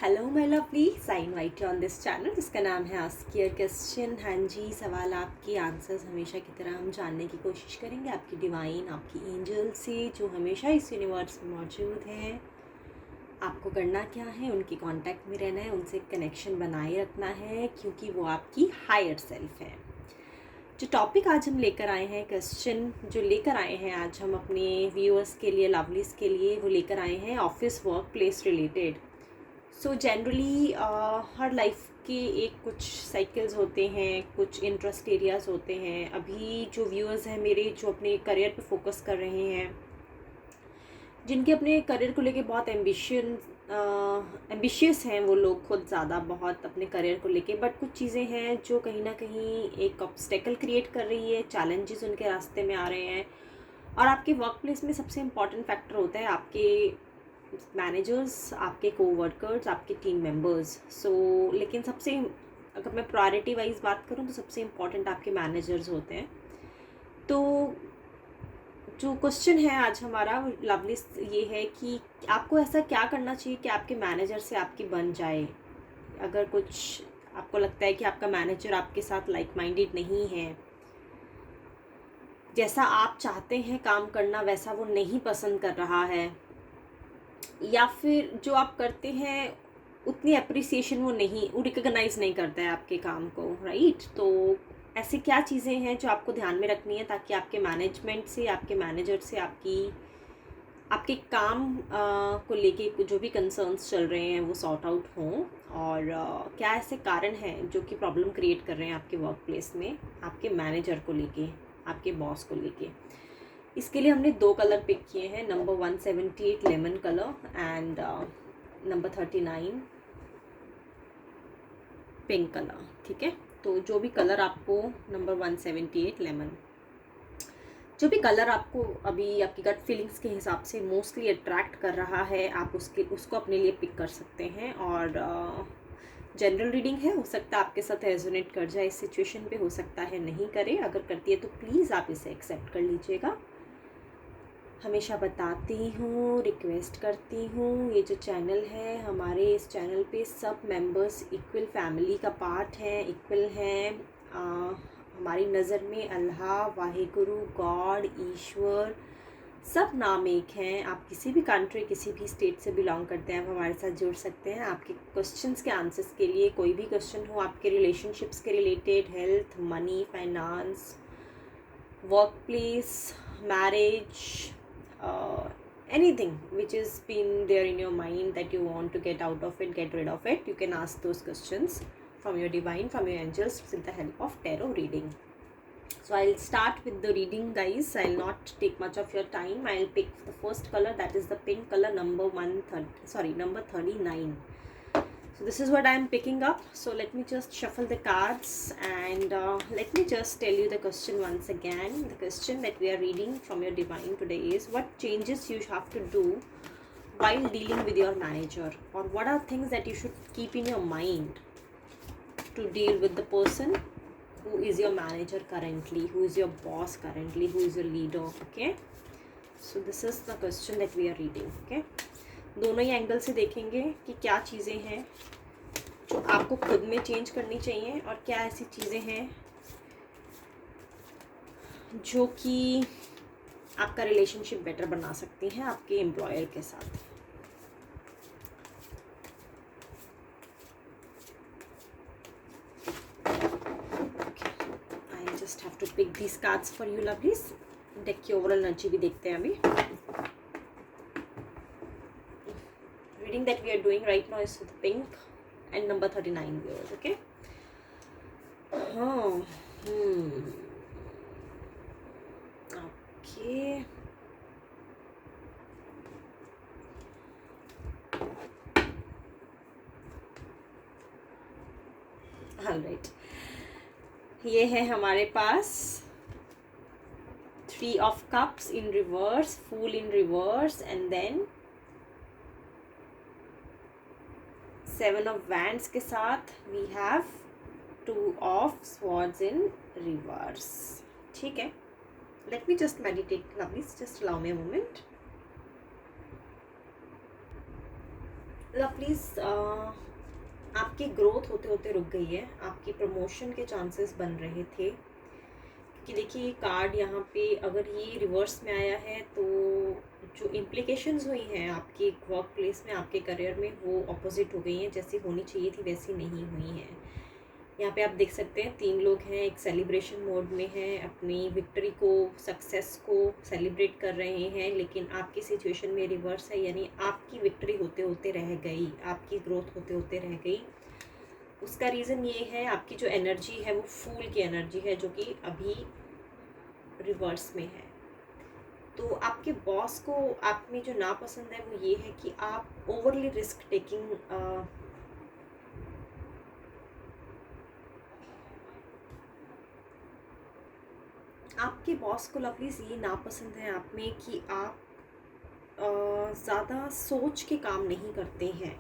Hello my lovely, I invite you on this channel जिसका नाम है आस्क योर क्वेश्चन। हाँ जी, सवाल आपकी आंसर्स हमेशा की तरह हम जानने की कोशिश करेंगे आपकी डिवाइन, आपकी एंजल से जो हमेशा इस यूनिवर्स में मौजूद है। आपको करना क्या है, उनके कांटेक्ट में रहना है, उनसे कनेक्शन बनाए रखना है क्योंकि वो आपकी हायर सेल्फ है। जो टॉपिक आज हम लेकर आए हैं, क्वेश्चन जो लेकर आए हैं आज हम अपने व्यूअर्स के लिए, लवलीज के लिए, वो लेकर आए हैं office work place related. So generally हर लाइफ के एक कुछ साइकिल्स होते हैं, कुछ इंटरेस्ट एरियाज़ होते हैं। अभी जो व्यूअर्स हैं मेरे, जो अपने करियर पे फोकस कर रहे हैं, जिनके अपने करियर को लेके बहुत एम्बिशियस हैं वो लोग खुद ज़्यादा बहुत अपने करियर को लेके, बट कुछ चीज़ें हैं जो कहीं ना कहीं एक ऑब्स्टेकल क्रिएट कर रही है, चैलेंजेस उनके रास्ते में आ रहे हैं। और आपके वर्क प्लेस में सबसे इम्पॉर्टेंट फैक्टर होता है आपके मैनेजर्स, आपके कोवर्कर्स, आपके टीम मेंबर्स। लेकिन सबसे, अगर मैं प्रायोरिटी वाइज बात करूं तो सबसे इम्पॉर्टेंट आपके मैनेजर्स होते हैं। तो जो क्वेश्चन है आज हमारा लवली ये है कि आपको ऐसा क्या करना चाहिए कि आपके मैनेजर से आपकी बन जाए। अगर कुछ आपको लगता है कि आपका मैनेजर आपके साथ लाइक माइंडेड नहीं है, जैसा आप चाहते हैं काम करना वैसा वो नहीं पसंद कर रहा है, या फिर जो आप करते हैं उतनी अप्रिसिएशन वो रिकग्नाइज़ नहीं करता है आपके काम को, राइट। तो ऐसी क्या चीज़ें हैं जो आपको ध्यान में रखनी है ताकि आपके मैनेजमेंट से, आपके मैनेजर से आपके काम को लेके जो भी कंसर्न्स चल रहे हैं वो सॉर्ट आउट हों। और क्या ऐसे कारण हैं जो कि प्रॉब्लम क्रिएट कर रहे हैं आपके वर्क प्लेस में, आपके मैनेजर को लेके, आपके बॉस को लेके। इसके लिए हमने दो कलर पिक किए हैं, number 178 lemon colour and number 39 pink colour. ठीक है, तो जो भी कलर आपको, नंबर 178 लेमन, जो भी कलर आपको अभी आपकी गट फीलिंग्स के हिसाब से मोस्टली अट्रैक्ट कर रहा है, आप उसको अपने लिए पिक कर सकते हैं। और जनरल रीडिंग है, हो सकता है आपके साथ रेजोनेट कर जाए इस सिचुएशन पे, हो सकता है नहीं करे। अगर करती है तो प्लीज़ आप इसे एक्सेप्ट कर लीजिएगा। हमेशा बताती हूँ, रिक्वेस्ट करती हूँ, ये जो चैनल है, हमारे इस चैनल पे सब मेंबर्स इक्वल फैमिली का पार्ट हैं, इक्वल हैं। हमारी नज़र में अल्लाह, वाहिगुरु, गॉड, ईश्वर, सब नाम एक हैं। आप किसी भी कंट्री, किसी भी स्टेट से बिलोंग करते हैं, आप हमारे साथ जुड़ सकते हैं। आपके क्वेश्चंस के आंसर्स के लिए, कोई भी क्वेश्चन हो आपके रिलेशनशिप्स के related, health, money, finance, work place, marriage, anything which has been there in your mind that you want to get out of it, get rid of it, you can ask those questions from your divine, from your angels, with the help of tarot reading. So I'll start with the reading, guys. I'll not take much of your time. I'll pick the first color, that is the pink color, number 39. So this is what I am picking up. So let me just shuffle the cards and let me just tell you the question once again. The question that we are reading from your divine today is, what changes you have to do while dealing with your manager, or what are things that you should keep in your mind to deal with the person who is your manager currently, who is your boss currently, who is your leader. Okay, so this is the question that we are reading. Okay, दोनों ही angle से देखेंगे कि क्या चीज़ें हैं जो आपको खुद में चेंज करनी चाहिए, और क्या ऐसी चीज़ें हैं जो कि आपका रिलेशनशिप बेटर बना सकती हैं आपके एम्प्लॉयर के साथ। I just have to pick these cards for you lovelies. Deck की ओवरऑल एनर्जी भी देखते हैं अभी। Reading that we are doing right now is with pink and number 39 viewers. Okay. Okay. Alright. ये है हमारे पास 3 of cups in reverse, Fool in reverse, and then 7 of wands के साथ we have 2 of swords in reverse. ठीक है, let me just meditate, lovelies, just allow me a moment. Please आपकी growth होते होते रुक गई है, आपकी प्रमोशन के चांसेस बन रहे थे, कि देखिए ये कार्ड यहाँ पे अगर ये रिवर्स में आया है तो जो इम्प्लीकेशंस हुई हैं आपके वर्क प्लेस में, आपके करियर में, वो ऑपोजिट हो गई हैं, जैसी होनी चाहिए थी वैसी नहीं हुई हैं। यहाँ पे आप देख सकते हैं 3 लोग हैं, एक सेलिब्रेशन मोड में हैं, अपनी विक्ट्री को, सक्सेस को सेलिब्रेट कर रहे हैं, लेकिन आपकी सिचुएशन में रिवर्स है, यानी आपकी विक्ट्री होते होते रह गई, आपकी ग्रोथ होते होते रह गई। उसका रीज़न ये है, आपकी जो एनर्जी है वो फूल की एनर्जी है, जो कि अभी रिवर्स में है। तो आपके बॉस को आप में जो नापसंद है वो ये है कि आप ओवरली रिस्क टेकिंग, आपके बॉस को लवलीज ये नापसंद है आप में कि आप ज़्यादा सोच के काम नहीं करते हैं।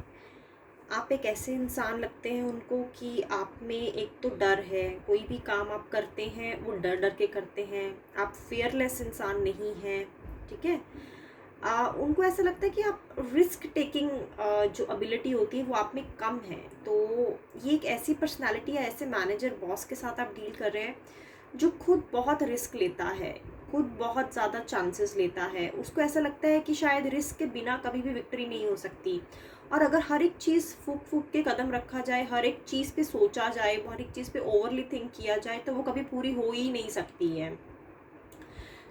आप एक ऐसे इंसान लगते हैं उनको कि आप में एक तो डर है, कोई भी काम आप करते हैं वो डर डर के करते हैं, आप फियरलेस इंसान नहीं हैं, ठीक है। उनको ऐसा लगता है कि आप रिस्क टेकिंग जो एबिलिटी होती है वो आप में कम है। तो ये एक ऐसी पर्सनालिटी है, ऐसे मैनेजर बॉस के साथ आप डील कर रहे हैं जो खुद बहुत रिस्क लेता है, खुद बहुत ज़्यादा चांसेस लेता है। उसको ऐसा लगता है कि शायद रिस्क के बिना कभी भी विक्ट्री नहीं हो सकती, और अगर हर एक चीज़ फूक फूक के कदम रखा जाए, हर एक चीज़ पे सोचा जाए, हर एक चीज़ पे ओवरली थिंक किया जाए, तो वो कभी पूरी हो ही नहीं सकती है।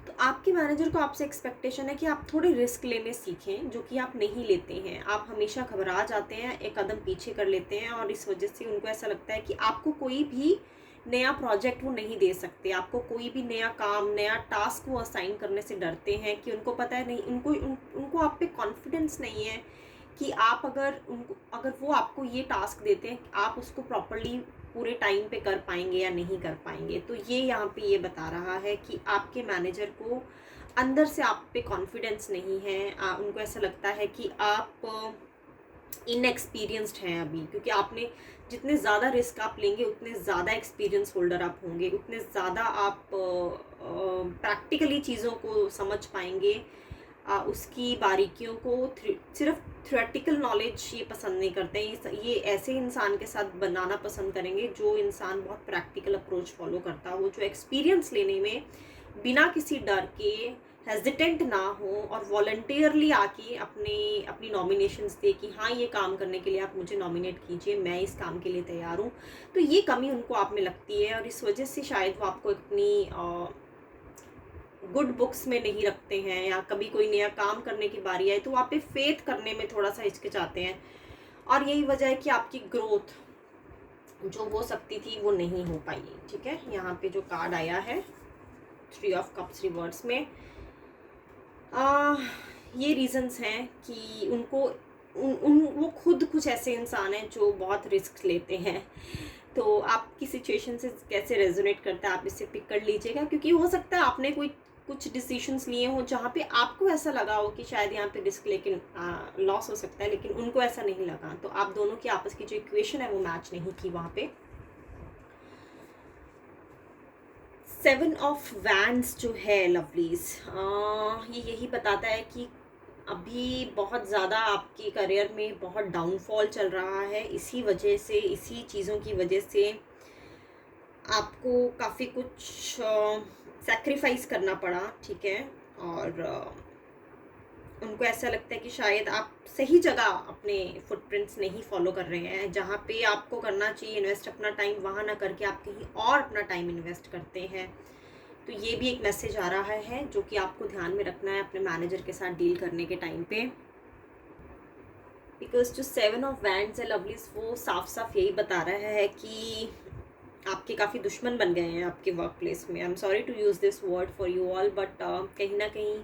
तो आपके मैनेजर को आपसे एक्सपेक्टेशन है कि आप थोड़े रिस्क लेने सीखें, जो कि आप नहीं लेते हैं। आप हमेशा घबरा जाते हैं, एक कदम पीछे कर लेते हैं, और इस वजह से उनको ऐसा लगता है कि आपको कोई भी नया प्रोजेक्ट वो नहीं दे सकते, आपको कोई भी नया काम, नया टास्क वो असाइन करने से डरते हैं, कि उनको पता है नहीं, उनको आप पे कॉन्फिडेंस नहीं है कि आप अगर वो आपको ये टास्क देते हैं आप उसको प्रॉपरली पूरे टाइम पे कर पाएंगे या नहीं कर पाएंगे। तो ये यहाँ पे ये बता रहा है कि आपके मैनेजर को अंदर से आप पे कॉन्फिडेंस नहीं है। उनको ऐसा लगता है कि आप इनएक्सपीरियंस्ड हैं अभी, क्योंकि आपने जितने ज़्यादा रिस्क आप लेंगे उतने ज़्यादा एक्सपीरियंस होल्डर आप होंगे, उतने ज़्यादा आप प्रैक्टिकली चीज़ों को समझ पाएंगे, उसकी बारीकियों को। सिर्फ थ्योरेटिकल नॉलेज ये पसंद नहीं करते हैं, ये ऐसे इंसान के साथ बनाना पसंद करेंगे जो इंसान बहुत प्रैक्टिकल अप्रोच फॉलो करता हो, जो एक्सपीरियंस लेने में बिना किसी डर के हेजिटेंट ना हो, और वॉलंटियरली आके अपनी नॉमिनेशंस दे कि हाँ ये काम करने के लिए आप मुझे नॉमिनेट कीजिए, मैं इस काम के लिए तैयार हूँ। तो ये कमी उनको आप में लगती है, और इस वजह से शायद वो आपको अपनी गुड बुक्स में नहीं रखते हैं, या कभी कोई नया काम करने की बारी आए तो आप पे फेथ करने में थोड़ा सा हिचकिचाते हैं। और यही वजह है कि आपकी ग्रोथ जो हो सकती थी वो नहीं हो पाई, ठीक है। यहाँ पे जो कार्ड आया है 3 ऑफ कप्स रिवर्स में, ये रीजंस हैं कि वो खुद कुछ ऐसे इंसान हैं जो बहुत रिस्क लेते हैं। तो आपकी सिचुएशन से कैसे रेजोनेट करता है आप इससे पिक कर लीजिएगा, क्योंकि हो सकता है आपने कुछ डिसीजंस लिए हों जहाँ पे आपको ऐसा लगा हो कि शायद यहाँ पे रिस्क लेकिन लॉस हो सकता है, लेकिन उनको ऐसा नहीं लगा। तो आप दोनों की आपस की जो इक्वेशन है वो मैच नहीं की वहाँ पे। 7 ऑफ वैंड्स जो है लवलीज, ये यही बताता है कि अभी बहुत ज़्यादा आपके करियर में बहुत डाउनफॉल चल रहा है। इसी वजह से, इसी चीज़ों की वजह से आपको काफ़ी कुछ सैक्रिफाइस करना पड़ा, ठीक है। और उनको ऐसा लगता है कि शायद आप सही जगह अपने फुटप्रिंट्स नहीं फॉलो कर रहे हैं, जहाँ पे आपको करना चाहिए इन्वेस्ट अपना टाइम, वहाँ ना करके आप कहीं और अपना टाइम इन्वेस्ट करते हैं। तो ये भी एक मैसेज आ रहा है जो कि आपको ध्यान में रखना है अपने मैनेजर के साथ डील करने के टाइम पे, बिकॉज जो 7 ऑफ वैंड्स है लवलीज, वो साफ साफ यही बता रहा है कि आपके काफ़ी दुश्मन बन गए हैं आपके वर्क प्लेस में। I am sorry to use this word for you all, but कहीं ना कहीं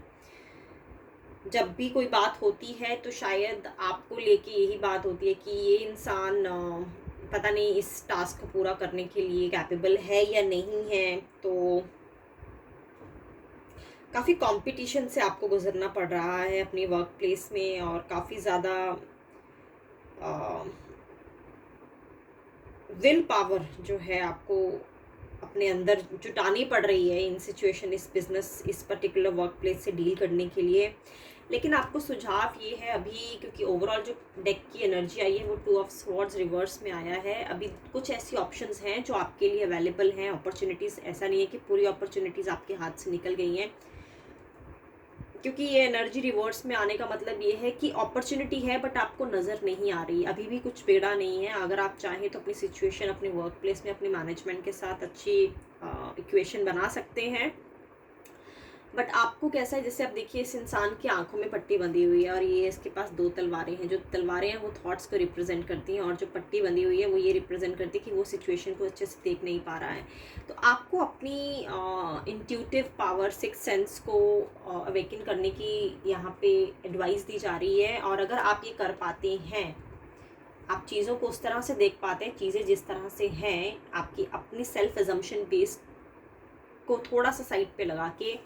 जब भी कोई बात होती है तो शायद आपको लेके यही बात होती है कि ये इंसान पता नहीं इस टास्क को पूरा करने के लिए कैपेबल है या नहीं है। तो काफ़ी कंपटीशन से आपको गुजरना पड़ रहा है अपनी वर्क प्लेस में, और काफ़ी ज़्यादा विल पावर जो है आपको अपने अंदर जुटानी पड़ रही है इन सिचुएशन, इस बिजनेस, इस पर्टिकुलर वर्क प्लेस से डील करने के लिए। लेकिन आपको सुझाव ये है अभी, क्योंकि ओवरऑल जो डेक की एनर्जी आई है वो 2 ऑफ स्वॉर्ड्स रिवर्स में आया है। अभी कुछ ऐसी ऑप्शंस हैं जो आपके लिए अवेलेबल हैं, अपॉर्चुनिटीज़, ऐसा नहीं है कि पूरी अपॉर्चुनिटीज़ आपके हाथ से निकल गई हैं, क्योंकि ये एनर्जी रिवर्स में आने का मतलब ये है कि अपॉर्चुनिटी है बट आपको नज़र नहीं आ रही, अभी भी कुछ बेड़ा नहीं है। अगर आप चाहें तो अपनी सिचुएशन, अपने वर्क प्लेस में अपने मैनेजमेंट के साथ अच्छी इक्वेशन बना सकते हैं। बट आपको कैसा है, जैसे आप देखिए इस इंसान की आंखों में पट्टी बंधी हुई है और ये इसके पास 2 तलवारें हैं। जो तलवारें हैं वो थॉट्स को रिप्रेजेंट करती हैं और जो पट्टी बंधी हुई है वो ये रिप्रेजेंट करती है कि वो सिचुएशन को अच्छे से देख नहीं पा रहा है। तो आपको अपनी इंट्यूटिव पावर, सिक्स सेंस को अवेकन करने की यहाँ पे एडवाइस दी जा रही है। और अगर आप ये कर पाते हैं, आप चीज़ों को उस तरह से देख पाते हैं, चीज़ें जिस तरह से हैं, आपकी अपनी सेल्फ एजम्पशन बेस को थोड़ा सा साइड पे लगा के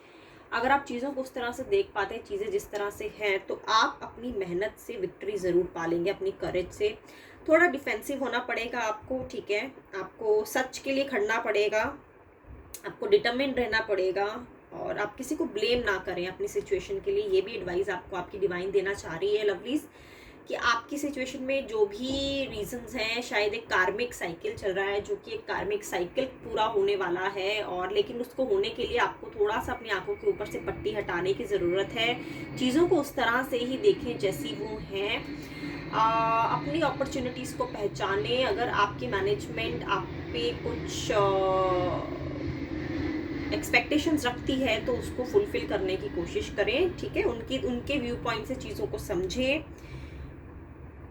अगर आप चीज़ों को उस तरह से देख पाते हैं, चीज़ें जिस तरह से हैं, तो आप अपनी मेहनत से विक्ट्री ज़रूर पा लेंगे। अपनी करेज से थोड़ा डिफेंसिव होना पड़ेगा आपको, ठीक है, आपको सच के लिए खड़ना पड़ेगा, आपको डिटरमिन्ड रहना पड़ेगा और आप किसी को ब्लेम ना करें अपनी सिचुएशन के लिए। ये भी एडवाइस आपको आपकी डिवाइन देना चाह रही है लवलीज, कि आपकी सिचुएशन में जो भी रीजंस हैं, शायद एक कार्मिक साइकिल चल रहा है, जो कि एक कार्मिक साइकिल पूरा होने वाला है, और लेकिन उसको होने के लिए आपको थोड़ा सा अपनी आंखों के ऊपर से पट्टी हटाने की ज़रूरत है। चीज़ों को उस तरह से ही देखें जैसी वो हैं। अपनी अपॉर्चुनिटीज़ को पहचानें। अगर आपकी मैनेजमेंट आप पे कुछ एक्सपेक्टेशंस रखती है तो उसको फुलफिल करने की कोशिश करें, ठीक है, उनके व्यू पॉइंट से चीज़ों को समझें।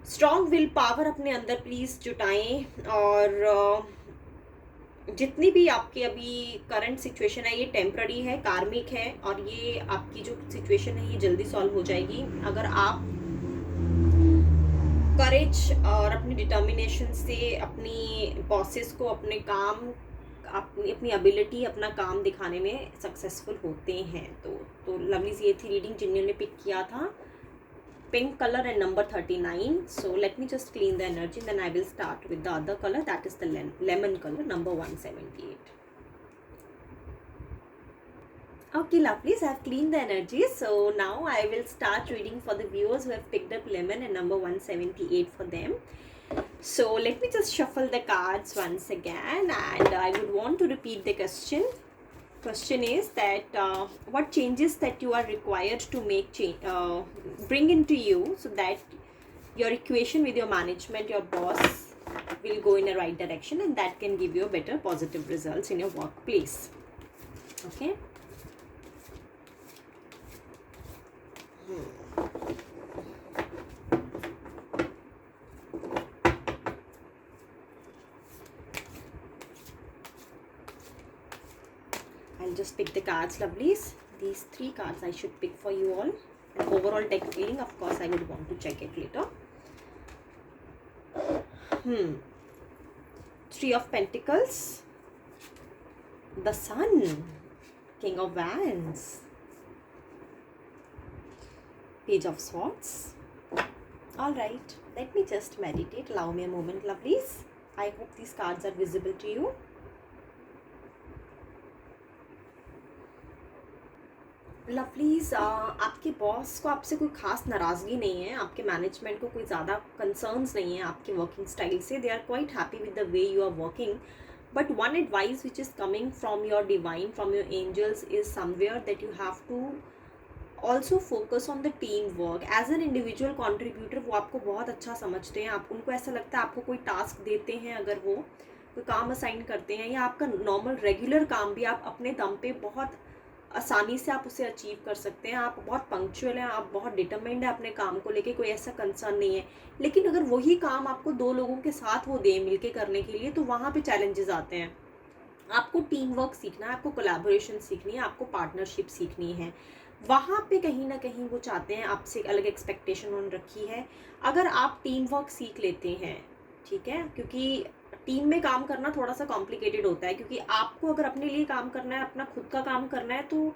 स्ट्रॉन्ग विल पावर अपने अंदर प्लीज़ जुटाएं। और जितनी भी आपकी अभी करंट सिचुएशन है ये टेम्प्ररी है, कार्मिक है, और ये आपकी जो सिचुएशन है ये जल्दी सॉल्व हो जाएगी अगर आप करेज और अपनी डिटर्मिनेशन से अपनी बॉसेस को अपने काम, अपनी एबिलिटी, अपना काम दिखाने में सक्सेसफुल होते हैं। तो लवलीज ये थी रीडिंग जिन्होंने पिक किया था pink color and number 39. So let me just clean the energy, then I will start with the other color, that is the lemon color, number 178. Okay lovelies, I have cleaned the energy. So now I will start reading for the viewers who have picked up lemon and number 178 for them. So let me just shuffle the cards once again, and I would want to repeat the question. Question is that what changes that you are required to make bring into you so that your equation with your management, your boss, will go in a right direction, and that can give you a better positive results in your workplace. Okay. I'll just pick the cards, lovelies. These 3 cards I should pick for you all. An overall deck feeling, of course, I would want to check it later. 3 of Pentacles, the Sun, King of Wands, Page of Swords. Alright, let me just meditate. Allow me a moment, lovelies. I hope these cards are visible to you. Lovelies, आपके boss को आपसे कोई खास नाराज़गी नहीं है, आपके management को कोई ज़्यादा कंसर्न्स नहीं है आपके वर्किंग स्टाइल से। They are quite happy with the way you are working, but one advice which is coming from your divine, from your angels, is somewhere that you have to also focus on the team work. As an individual contributor वो आपको बहुत अच्छा समझते हैं, आप उनको ऐसा लगता है आपको कोई टास्क देते हैं, अगर वो कोई काम असाइन करते हैं या आपका नॉर्मल रेगुलर काम भी आप अपने दम पे बहुत आसानी से आप उसे अचीव कर सकते हैं। आप बहुत पंक्चुअल हैं, आप बहुत डिटरमाइंड है अपने काम को लेके, कोई ऐसा कंसर्न नहीं है। लेकिन अगर वही काम आपको 2 लोगों के साथ वो दे मिलके करने के लिए, तो वहाँ पे चैलेंजेस आते हैं। आपको टीम वर्क सीखना है, आपको कोलैबोरेशन सीखनी है, आपको पार्टनरशिप सीखनी है। वहाँ पे कहीं ना कहीं वो चाहते हैं, आपसे अलग एक्सपेक्टेशन उन्होंने रखी है। अगर आप टीम वर्क सीख लेते हैं, ठीक है, क्योंकि टीम में काम करना थोड़ा सा कॉम्प्लिकेटेड होता है, क्योंकि आपको अगर अपने लिए काम करना है, अपना खुद का काम करना है, तो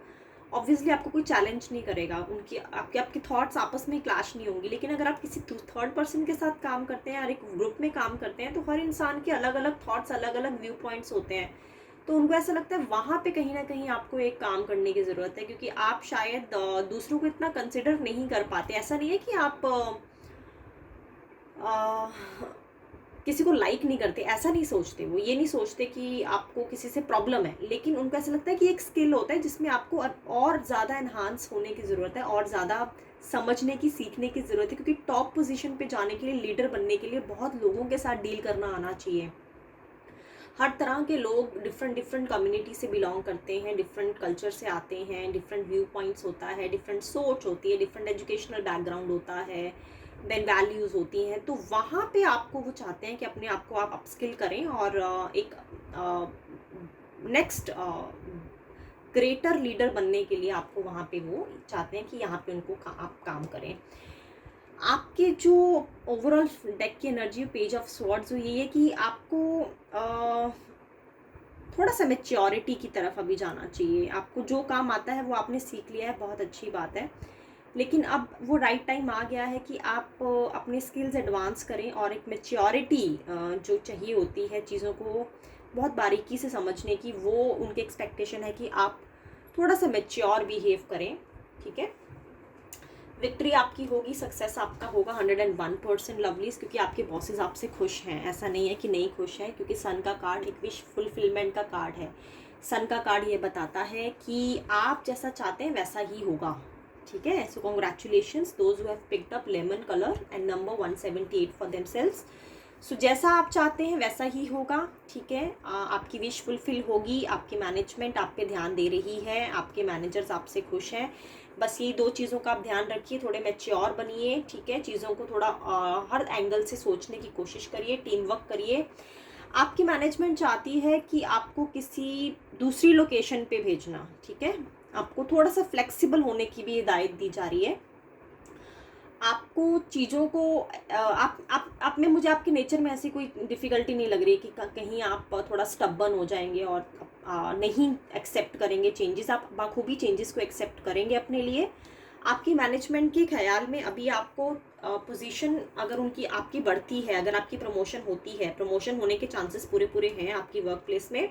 ऑब्वियसली आपको कोई चैलेंज नहीं करेगा, उनकी आपके थॉट्स आपस में क्लैश नहीं होंगी। लेकिन अगर आप किसी थर्ड पर्सन के साथ काम करते हैं और एक ग्रुप में काम करते हैं, तो हर इंसान के अलग अलग थॉट्स, अलग अलग व्यू पॉइंट्स होते हैं। तो उनको ऐसा लगता है वहाँ पे कहीं ना कहीं आपको एक काम करने की ज़रूरत है, क्योंकि आप शायद दूसरों को इतना कंसिडर नहीं कर पाते। ऐसा नहीं है कि आप किसी को लाइक नहीं करते, ऐसा नहीं सोचते, वो ये नहीं सोचते कि आपको किसी से प्रॉब्लम है, लेकिन उनको ऐसा लगता है कि एक स्किल होता है जिसमें आपको और ज़्यादा एनहांस होने की ज़रूरत है, और ज़्यादा समझने की, सीखने की ज़रूरत है, क्योंकि टॉप पोजीशन पे जाने के लिए, लीडर बनने के लिए बहुत लोगों के साथ डील करना आना चाहिए। हर तरह के लोग डिफरेंट डिफरेंट कम्युनिटी से बिलोंग करते हैं, डिफरेंट कल्चर से आते हैं, डिफरेंट व्यू पॉइंट्स होता है, डिफरेंट सोच होती है, डिफरेंट एजुकेशनल बैकग्राउंड होता है, देन वैल्यूज़ होती हैं। तो वहाँ पे आपको वो चाहते हैं कि अपने आप को आप अपस्किल करें और एक नेक्स्ट ग्रेटर लीडर बनने के लिए आपको वहाँ पे वो चाहते हैं कि यहाँ पे उनको आप काम करें। आपके जो ओवरऑल डेक की एनर्जी, पेज ऑफ स्वॉर्ड्स, ये है कि आपको थोड़ा सा मैच्योरिटी की तरफ अभी जाना चाहिए। आपको जो काम आता है वो आपने सीख लिया है, बहुत अच्छी बात है, लेकिन अब वो राइट टाइम आ गया है कि आप अपने स्किल्स एडवांस करें और एक मैच्योरिटी जो चाहिए होती है चीज़ों को बहुत बारीकी से समझने की, वो उनके एक्सपेक्टेशन है कि आप थोड़ा सा मैच्योर बिहेव करें। ठीक है, विक्ट्री आपकी होगी, सक्सेस आपका होगा 101% लवलीज, क्योंकि आपके बॉसेस आपसे खुश हैं। ऐसा नहीं है कि नहीं खुश है, क्योंकि सन का कार्ड एक विश फुलफिलमेंट का कार्ड है। सन का कार्ड ये बताता है कि आप जैसा चाहते हैं वैसा ही होगा। ठीक है, so congratulations those who have picked up lemon colour and number 178 for themselves. So जैसा आप चाहते हैं वैसा ही होगा। ठीक है, आपकी विश फुलफिल होगी, आपकी मैनेजमेंट आप पे ध्यान दे रही है, आपके मैनेजर्स आपसे खुश हैं। बस ये दो चीज़ों का आप ध्यान रखिए, थोड़े मैच्योर बनिए। ठीक है, चीज़ों को थोड़ा हर एंगल से सोचने की कोशिश करिए, टीम वर्क करिए। आपकी मैनेजमेंट चाहती है कि आपको किसी दूसरी लोकेशन पे भेजना। ठीक है, आपको थोड़ा सा फ्लेक्सिबल होने की भी हिदायत दी जा रही है। आपको चीज़ों को आप में, मुझे आपके नेचर में ऐसी कोई डिफ़िकल्टी नहीं लग रही कि कहीं आप थोड़ा स्टबर्न हो जाएंगे और नहीं एक्सेप्ट करेंगे चेंजेस। आप बखूबी चेंजेस को एक्सेप्ट करेंगे अपने लिए। आपकी मैनेजमेंट के ख्याल में अभी आपको पोजीशन अगर उनकी आपकी बढ़ती है, अगर आपकी प्रमोशन होती है, प्रमोशन होने के चांसेस पूरे हैं आपकी वर्क प्लेस में,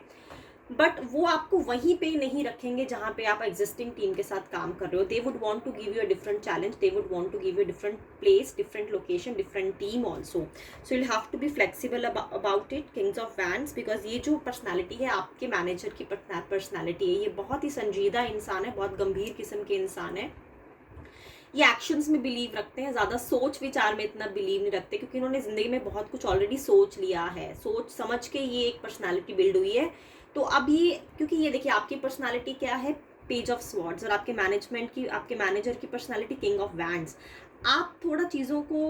बट वो आपको वहीं पे नहीं रखेंगे जहाँ पे आप एग्जिस्टिंग टीम के साथ काम कर रहे हो। They would want to give you a different challenge, they would want to give you different place, different location, different team also. So you have to be flexible about it, kings of wands, because ये जो personality है आपके manager की personality है, ये बहुत ही संजीदा इंसान है, बहुत गंभीर किस्म के इंसान है। ये एक्शंस में बिलीव रखते हैं, ज़्यादा सोच विचार में इतना बिलीव नहीं रखते, क्योंकि इन्होंने ज़िंदगी में बहुत कुछ ऑलरेडी सोच लिया है, सोच समझ के ये एक पर्सनालिटी बिल्ड हुई है। तो अब ये, क्योंकि ये देखिए आपकी पर्सनालिटी क्या है, पेज ऑफ स्वॉर्ड्स, और आपके मैनेजमेंट की, आपके मैनेजर की पर्सनालिटी किंग ऑफ वैंड्स। आप थोड़ा चीज़ों को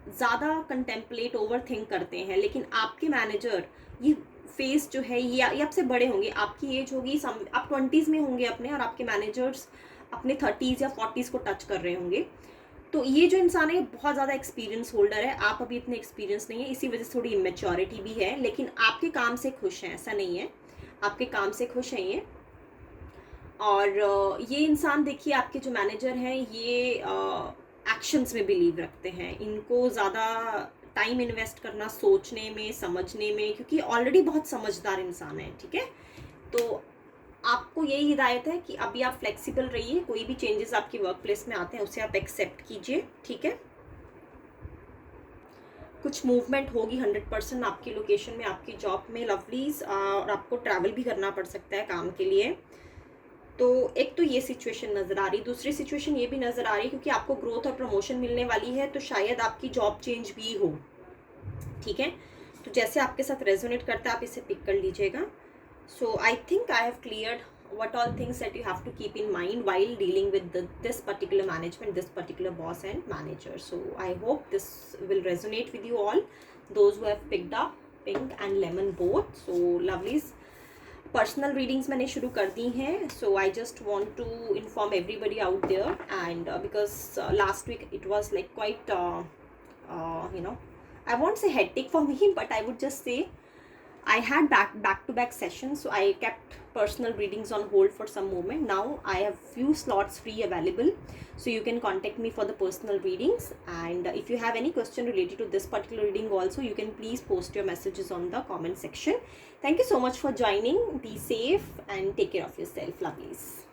ज़्यादा कंटेम्पलेट, ओवर थिंक करते हैं, लेकिन आपके मैनेजर ये फेस जो है ये आपसे बड़े होंगे, आपकी एज होगी, आप 20s में होंगे अपने, और आपके मैनेजर्स अपने 30s या 40s को टच कर रहे होंगे। तो ये जो इंसान है बहुत ज़्यादा एक्सपीरियंस होल्डर है, आप अभी इतने एक्सपीरियंस नहीं है, इसी वजह से थोड़ी इमेच्योरिटी भी है, लेकिन आपके काम से खुश हैं, ऐसा नहीं है, आपके काम से खुश हैं ये। और ये इंसान देखिए, आपके जो मैनेजर हैं ये एक्शंस में बिलीव रखते हैं, इनको ज़्यादा टाइम इन्वेस्ट करना सोचने में, समझने में, क्योंकि ऑलरेडी बहुत समझदार इंसान है। ठीक है, तो आपको यही हिदायत है कि अभी आप फ्लेक्सिबल रहिए, कोई भी चेंजेस आपकी वर्क प्लेस में आते हैं उसे आप एक्सेप्ट कीजिए। ठीक है, कुछ मूवमेंट होगी 100% आपकी लोकेशन में, आपकी जॉब में लवलीज, और आपको ट्रैवल भी करना पड़ सकता है काम के लिए। तो एक तो ये सिचुएशन नज़र आ रही, दूसरी सिचुएशन ये भी नज़र आ रही, क्योंकि आपको ग्रोथ और प्रमोशन मिलने वाली है, तो शायद आपकी जॉब चेंज भी हो। ठीक है, तो जैसे आपके साथ रेजोनेट करता है आप इसे पिक कर लीजिएगा। So I think I have cleared what all things that you have to keep in mind while dealing with this particular management, this particular boss and manager. So I hope this will resonate with you all, those who have picked up pink and lemon both. So lovelies, personal readings मैंने शुरू कर दी हैं। So I just want to inform everybody out there, and because last week it was like quite I won't say hectic for me, but I would just say I had back-to-back sessions, so I kept personal readings on hold for some moment. Now I have few slots free available, so you can contact me for the personal readings. And if you have any question related to this particular reading also, you can please post your messages on the comment section. Thank you so much for joining. Be safe and take care of yourself, lovelies.